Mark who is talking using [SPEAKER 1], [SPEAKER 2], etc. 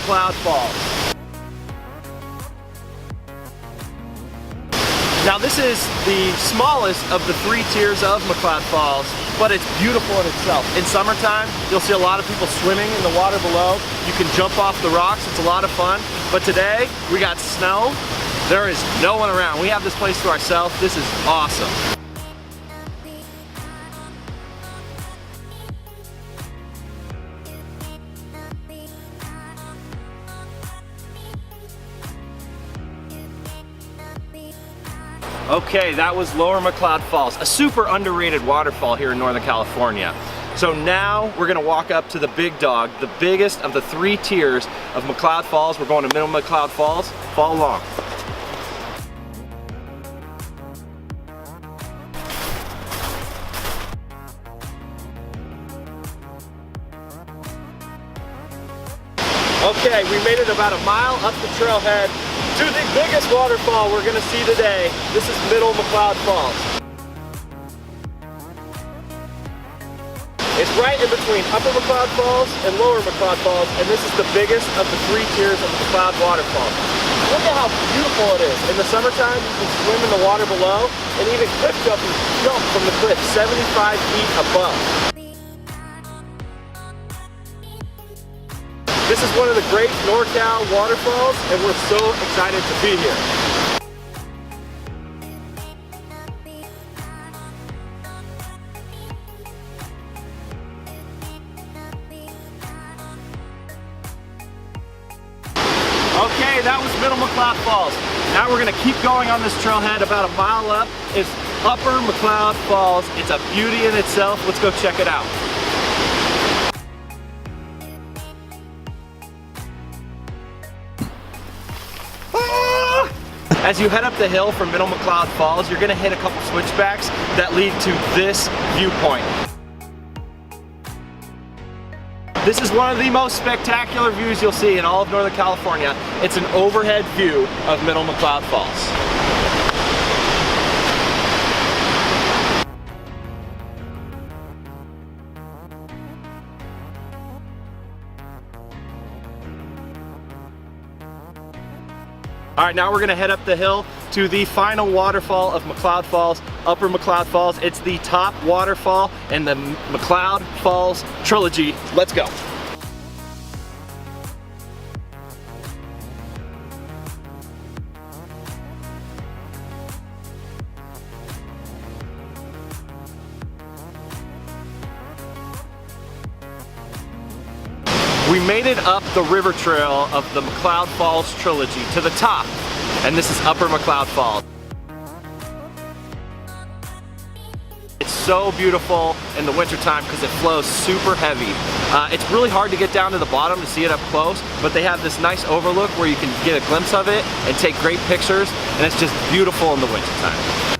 [SPEAKER 1] McCloud Falls. Now this is the smallest of the 3 tiers of McCloud Falls, but it's beautiful in itself. In summertime, you'll see a lot of people swimming in the water below. You can jump off the rocks, it's a lot of fun. But today, we got snow. There is no one around. We have this place to ourselves. This is awesome. Okay, that was Lower McCloud Falls, a super underrated waterfall here in Northern California. So now we're gonna walk up to the big dog, the biggest of the 3 tiers of McCloud Falls. We're going to Middle McCloud Falls. Follow along. Okay, we made it about a mile up the trailhead to the biggest waterfall we're gonna see today. This is Middle McCloud Falls. It's right in between Upper McCloud Falls and Lower McCloud Falls, and this is the biggest of the 3 tiers of the McCloud waterfall. Look at how beautiful it is. In the summertime, you can swim in the water below, and even cliff jumping, jump from the cliff 75 feet above. This is one of the great NorCal waterfalls, and we're so excited to be here. Okay, that was Middle McCloud Falls. Now we're gonna keep going on this trailhead. About a mile up is Upper McCloud Falls. It's a beauty in itself. Let's go check it out. As you head up the hill from Middle McCloud Falls, you're gonna hit a couple switchbacks that lead to this viewpoint. This is one of the most spectacular views you'll see in all of Northern California. It's an overhead view of Middle McCloud Falls. All right, now we're gonna head up the hill to the final waterfall of McCloud Falls, Upper McCloud Falls. It's the top waterfall in the McCloud Falls trilogy. Let's go. We made it up the river trail of the McCloud Falls trilogy to the top, and this is Upper McCloud Falls. It's so beautiful in the wintertime because it flows super heavy. It's really hard to get down to the bottom to see it up close, but they have this nice overlook where you can get a glimpse of it and take great pictures, and it's just beautiful in the wintertime.